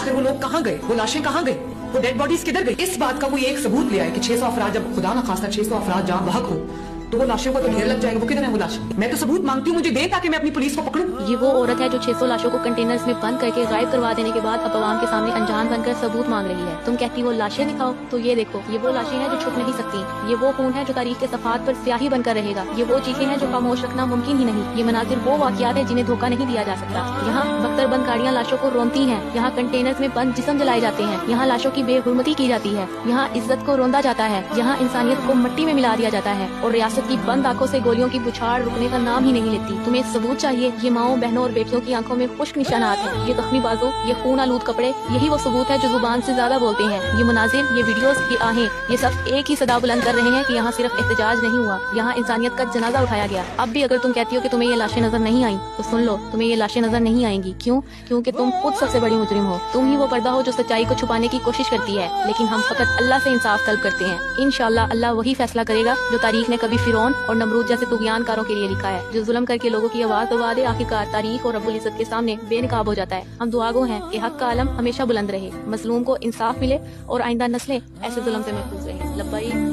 आखिर वो लोग कहाँ गए, वो लाशें कहाँ गई, वो डेड बॉडीज किधर गई? इस बात का कोई एक सबूत ले आए कि 600 अफराद, जब खुदा न खास्ता 600 अफराद जहाँ बहक हो तो वो लाशों को तो ढेर लग जाएगा। वो किधर है वो लाशें? मैं तो सबूत मांगती हूँ, मुझे दे ताकि मैं अपनी पुलिस को पकड़ूं। ये वो औरत है जो 600 लाशों को कंटेनर्स में बंद करके गायब करवा देने के बाद अब आवाम के सामने अनजान बनकर सबूत मांग रही है। तुम कहती वो लाशें दिखाओ, तो ये देखो, ये वो लाशें हैं जो छुप नहीं सकती, ये वो खून है जो तारीख के सफात पर स्याही बनकर रहेगा, ये वो चीजें हैं जो खामोश रखना मुमकिन ही नहीं, ये मनाजिर वो वाकयात है जिन्हें धोखा नहीं दिया जा सकता। यहाँ बख्तर बंद गाड़ियाँ लाशों को रोनती हैं, यहाँ कंटेनर्स में बंद जिस्म जलाए जाते हैं, यहाँ लाशों की बेहुरमती की जाती है, यहाँ इज्जत को रोंदा जाता है, यहाँ इंसानियत को मिट्टी में मिला दिया जाता है और रियासत की बंद आंखों से गोलियों की बुछाड़ रुकने का नाम ही नहीं लेती। तुम्हें सबूत चाहिए? ये माओं बहनों और बेटियों की आंखों में खुश्क निशानात हैं, ये जख्मी बाजू, ये खून आलूद कपड़े, यही वो सबूत है जो जुबान से ज्यादा बोलते हैं। ये मनाजिर, ये वीडियोस, ये आहें, ये सब एक ही सदा बुलंद कर रहे हैं कि यहाँ सिर्फ एहतजाज नहीं हुआ, यहाँ इंसानियत का जनाजा उठाया गया। अब भी अगर तुम कहती हो कि तुम्हें ये लाशें नजर नहीं आई तो सुन लो, तुम्हें ये लाशें नजर नहीं आएंगी। क्यों? क्योंकि तुम खुद सबसे बड़ी मुजरिम हो। तुम ही वो पर्दा हो जो सच्चाई को छुपाने की कोशिश करती है, लेकिन हम फकत अल्लाह से इंसाफ तलब करते हैं। इंशाअल्लाह अल्लाह वही फैसला करेगा जो तारीख ने कभी फिरौन और नमरूद जैसे तुगयानकारों के लिए लिखा है, जो जुल्म करके लोगों की आवाज दबा दे। आखिरकार तारीख और रब्बुल इज्जत के सामने बेनकाब हो जाता है। हम दुआगो हैं कि हक का आलम हमेशा बुलंद रहे, मजलूम को इंसाफ मिले और आइंदा नस्लें ऐसे जुल्म से महफूज रहे। लब्बाइक।